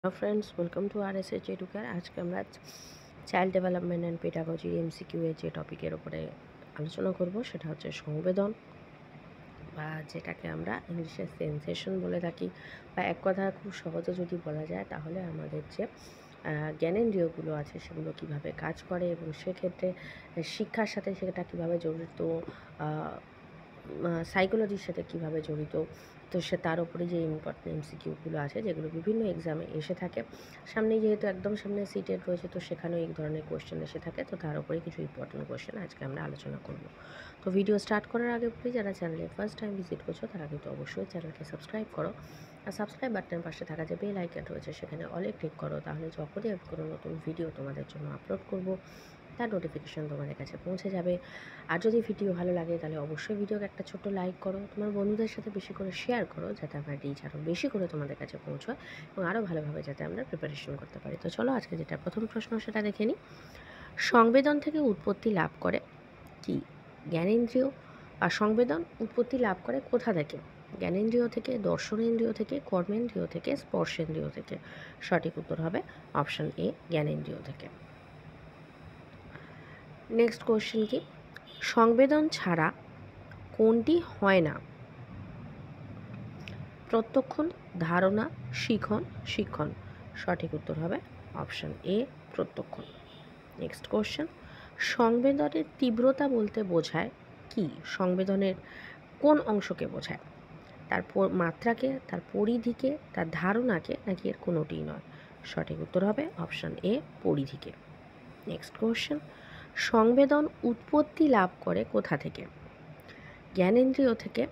Hello friends, welcome to RSH Educare. आज के আমরা child development and pedagogy MCQ এর যে টপিকের উপরে আলোচনা করব সেটা হচ্ছে সংবেদন, বা যেটাকে আমরা ইংলিশে সেন্সেশন বলে থাকি, বা এক কথা খুব সহজে যদি বলা যায় তাহলে আমাদের যে জ্ঞানেন্দ্রিয়গুলো আছে সেগুলো কিভাবে কাজ করে এবং সেক্ষেত্রে শিক্ষার সাথে সেটা কিভাবে জড়িত, সাইকোলজির সাথে কিভাবে জড়িত। তো সে তার উপরে যে ইম্পর্টেন্ট MCQগুলো আছে যেগুলো বিভিন্ন এক্সামে এসে থাকে, সামনে যেহেতু একদম সামনে সিটেট রয়েছে তো সেখানেও এই ধরনের কোয়েশ্চেন এসে থাকে, তো তার উপরে কিছু ইম্পর্টেন্ট কোয়েশ্চেন আজকে আমরা আলোচনা করব। তো ভিডিও স্টার্ট করার আগে প্লিজ যারা চ্যানেলে ফার্স্ট টাইম ভিজিট করছো তারা কিন্তু অবশ্যই চ্যানেলকে সাবস্ক্রাইব করো, আর সাবস্ক্রাইব বাটনের পাশে থাকা যে বেল আইকন রয়েছে সেখানে অলে ক্লিক করো, তাহলে যখনই আমি কোনো নতুন ভিডিও তোমাদের জন্য আপলোড করব তার নোটিফিকেশান তোমাদের কাছে পৌঁছে যাবে। আর যদি ভিডিও ভালো লাগে তাহলে অবশ্যই ভিডিওকে একটা ছোট্ট লাইক করো, তোমার বন্ধুদের সাথে বেশি করে শেয়ার করো যাতে আমার রিচ আরও বেশি করে তোমাদের কাছে পৌঁছয় এবং আরও ভালোভাবে যাতে আমরা প্রিপারেশন করতে পারি। তো চলো আজকে যেটা প্রথম প্রশ্ন সেটা দেখে নিই। সংবেদন থেকে উৎপত্তি লাভ করে কি? জ্ঞানেন্দ্রিয়। আর সংবেদন উৎপত্তি লাভ করে কোথা থেকে? জ্ঞানেন্দ্রিয় থেকে, দর্শনেন্দ্রিয় থেকে, কর্মেন্দ্রিয় থেকে, স্পর্শেন্দ্রিয় থেকে। সঠিক উত্তর হবে অপশান এ, জ্ঞানেন্দ্রিয় থেকে। নেক্সট কোয়েশ্চেন কি? সংবেদন ছাড়া কোনটি হয় না? প্রত্যক্ষণ, ধারণা, শিক্ষণ। সঠিক উত্তর হবে অপশান এ, প্রত্যক্ষণ। নেক্সট কোয়েশ্চেন, সংবেদনের তীব্রতা বলতে বোঝায় কি? সংবেদনের কোন অংশকে বোঝায়? তার মাত্রাকে, তার পরিধিকে, তার ধারণাকে, নাকি এর কোনোটিই নয়? সঠিক উত্তর হবে অপশান এ, পরিধিকে। নেক্সট কোয়েশ্চেন, সংবেদন উৎপত্তি লাভ করে কোথা থেকে? জ্ঞানেন্দ্রিয় থেকে।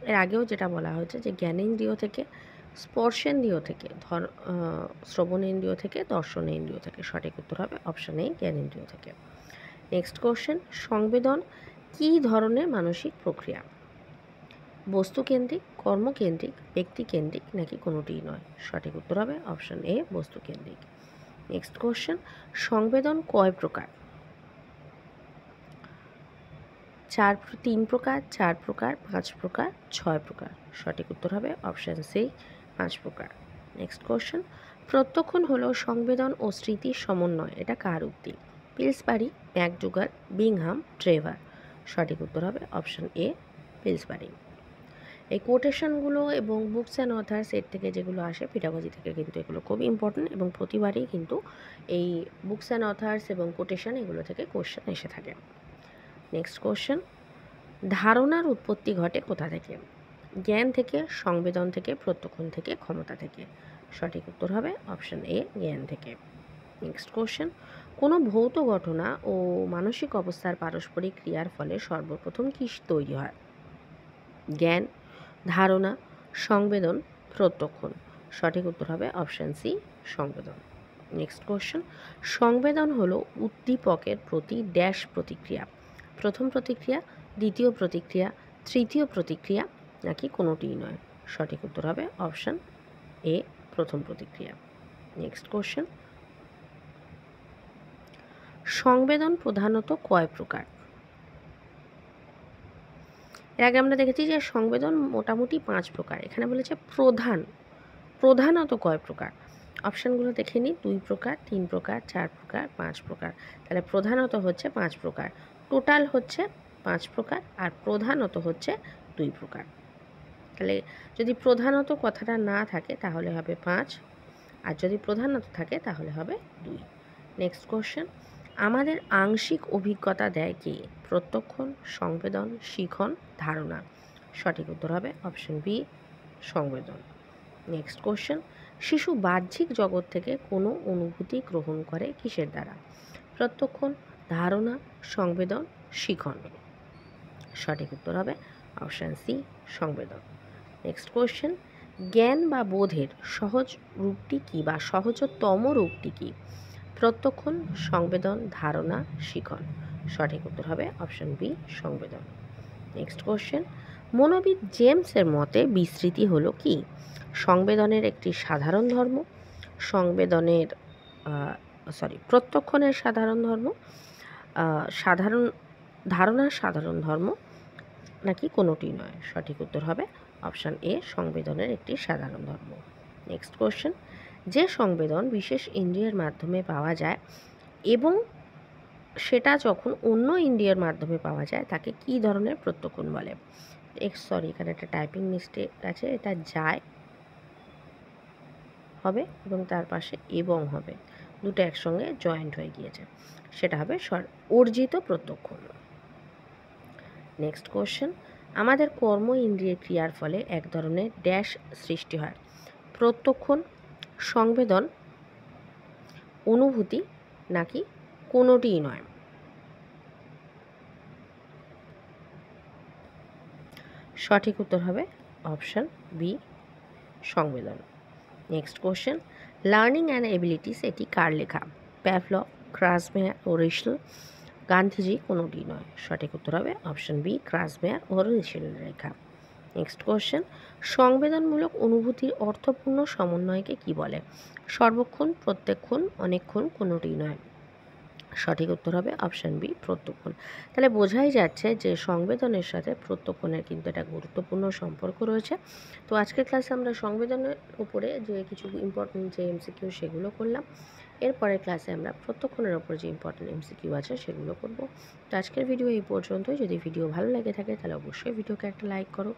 এর আগেও যেটা বলা হয়েছে যে জ্ঞানেন্দ্রিয় থেকে, স্পর্শেন্দ্রিয় থেকে, শ্রবণেন্দ্রিয় থেকে, দর্শনেন্দ্রিয় থেকে। সঠিক উত্তর হবে অপশান এ, জ্ঞানেন্দ্রিয় থেকে। নেক্সট কোশ্চেন, সংবেদন কী ধরনের মানসিক প্রক্রিয়া? বস্তুকেন্দ্রিক, কর্মকেন্দ্রিক, ব্যক্তিকেন্দ্রিক, নাকি কোনোটিই নয়? সঠিক উত্তর হবে অপশান এ, বস্তুকেন্দ্রিক। নেক্সট কোশ্চেন, সংবেদন কয় প্রকার? 3 প্রকার, 4 প্রকার, 5 প্রকার, 6 প্রকার। সঠিক উত্তর হবে অপশান সি, 5 প্রকার। নেক্সট কোশ্চেন, প্রত্যক্ষণ হলো সংবেদন ও স্মৃতির সমন্বয়, এটা কার উক্তি? পিলসবারি, ম্যাকডুগাল, বিংহাম, ট্রেভার। সঠিক উত্তর হবে অপশান এ, পিলসবারি। এই কোটেশনগুলো এবং বুকস অ্যান্ড অথার্স এর থেকে যেগুলো আসে, পেডাগজি থেকে, কিন্তু এগুলো খুব ইম্পর্টেন্ট এবং প্রতিবারই কিন্তু এই বুকস অ্যান্ড অথার্স এবং কোটেশন এগুলো থেকে কোশ্চেন এসে থাকে। নেক্সট কোশ্চেন, ধারণার উৎপত্তি ঘটে কোথা থেকে? জ্ঞান থেকে, সংবেদন থেকে, প্রত্যক্ষণ থেকে, ক্ষমতা থেকে। সঠিক উত্তর হবে অপশান এ, জ্ঞান থেকে। নেক্সট কোশ্চেন, কোনো ভৌত ঘটনা ও মানসিক অবস্থার পারস্পরিক ক্রিয়ার ফলে সর্বপ্রথম কী তৈরি হয়? জ্ঞান, ধারণা, সংবেদন, প্রত্যক্ষণ। সঠিক উত্তর হবে অপশান সি, সংবেদন। নেক্সট কোশ্চেন, সংবেদন হলো উদ্দীপকের প্রতি ড্যাশ প্রতিক্রিয়া। প্রথম প্রতিক্রিয়া, দ্বিতীয় প্রতিক্রিয়া, তৃতীয় প্রতিক্রিয়া, নাকি কোনোটিই নয়? সঠিক উত্তর হবে অপশান এ, প্রথম প্রতিক্রিয়া। নেক্সট কোশ্চেন, সংবেদন প্রধানত কয় প্রকার? এর আগে আমরা দেখেছি যে সংবেদন মোটামুটি 5 প্রকার, এখানে বলেছে প্রধানত কয় প্রকার? অপশানগুলো দেখে নিই, 2 প্রকার, 3 প্রকার, 4 প্রকার, 5 প্রকার। তাহলে প্রধানত হচ্ছে 5 প্রকার, টোটাল হচ্ছে 5 প্রকার, আর প্রধানত হচ্ছে 2 প্রকার। তাহলে যদি প্রধানত কথাটা না থাকে তাহলে হবে 5, আর যদি প্রধানত থাকে তাহলে হবে 2। নেক্সট কোশ্চেন, আমাদের আংশিক অভিজ্ঞতা দেয় কি? প্রত্যক্ষণ, সংবেদন, শিখন, ধারণা। সঠিক উত্তর হবে অপশন বি, সংবেদন। নেক্সট কোশ্চেন, শিশু বাহ্যিক জগৎ থেকে কোনো অনুভূতি গ্রহণ করে কিসের দ্বারা? প্রত্যক্ষণ, ধারণা, সংবেদন, শিখন। সঠিক উত্তর হবে অপশান সি, সংবেদন। নেক্সট কোশ্চেন, জ্ঞান বা বোধের সহজ রূপটি কী, বা সহজতম রূপটি কী? প্রত্যক্ষণ, সংবেদন, ধারণা, শিখন। সঠিক উত্তর হবে অপশান বি, সংবেদন। নেক্সট কোশ্চেন, মনোবিদ জেমসের মতে বিস্মৃতি হলো কি? সংবেদনের একটি সাধারণ ধর্ম, প্রত্যক্ষণের সাধারণ ধর্ম, সাধারণ ধারণার সাধারণ ধর্ম, নাকি কোনোটি নয়? সঠিক উত্তর হবে অপশান এ, সংবেদনের একটি সাধারণ ধর্ম। নেক্সট কোশ্চেন, যে সংবেদন বিশেষ ইন্দ্রিয়ের মাধ্যমে পাওয়া যায় এবং সেটা যখন অন্য ইন্দ্রিয়ের মাধ্যমে পাওয়া যায় তাকে কী ধরনের প্রত্যক্ষণ বলে? এখানে একটা টাইপিং মিস্টেক আছে, এটা যায় হবে এবং তার পাশে এবং হবে, দুটো একসঙ্গে জয়েন্ট হয়ে গিয়েছে, সেটা হবে অর্জিত প্রত্যক্ষণ। নেক্সট কোশ্চেন, আমাদের কর্ম ইন্দ্রিয়ের ক্রিয়ার ফলে এক ধরনের ড্যাশ সৃষ্টি হয়? প্রত্যক্ষণ, সংবেদন, অনুভূতি নাকি কোনোটিই নয়? সঠিক উত্তর হবে অপশান বি, সংবেদন। Next question, learning and abilities এটি কার লেখা? প্যাভলভ, ক্রাসমেয়ার ও রিশল, গান্ধীজি, কোনোটি নয়। সঠিক উত্তর হবে অপশান বি, ক্রাসমেয়ার ও রিশলের লেখা। নেক্সট কোশ্চেন, সংবেদনমূলক অনুভূতির অর্থপূর্ণ সমন্বয়কে কি বলে? সর্বক্ষণ, প্রত্যেকক্ষণ, অনেকক্ষণ, কোনোটি নয়। সঠিক উত্তর হবে অপশান বি, প্রত্যক্ষণ। তাহলে বোঝাই যাচ্ছে যে সংবেদনের সাথে প্রত্যক্ষণের কিন্তু একটা গুরুত্বপূর্ণ সম্পর্ক রয়েছে। তো আজকের ক্লাসে আমরা সংবেদনের উপরে যে কিছু ইম্পর্টেন্ট যে এমসিকিউ সেগুলো করলাম। এরপরের ক্লাসে আমরা প্রত্যক্ষণের ওপর যে ইম্পর্টেন্ট এমসিকিউ আছে সেগুলো করব। তো আজকের ভিডিও এই পর্যন্তই। যদি ভিডিও ভালো লেগে থাকে তাহলে অবশ্যই ভিডিওকে একটা লাইক করো।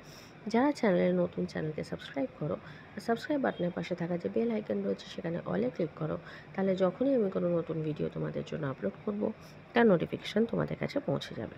যারা চ্যানেলে নতুন, চ্যানেলকে সাবস্ক্রাইব করো, আর সাবস্ক্রাইব বাটনের পাশে থাকা যে বেল আইকন রয়েছে সেখানে অলে ক্লিক করো। তাহলে যখনই আমি কোনো নতুন ভিডিও তোমাদের জন্য আপলোড করব তার নোটিফিকেশান তোমাদের কাছে পৌঁছে যাবে।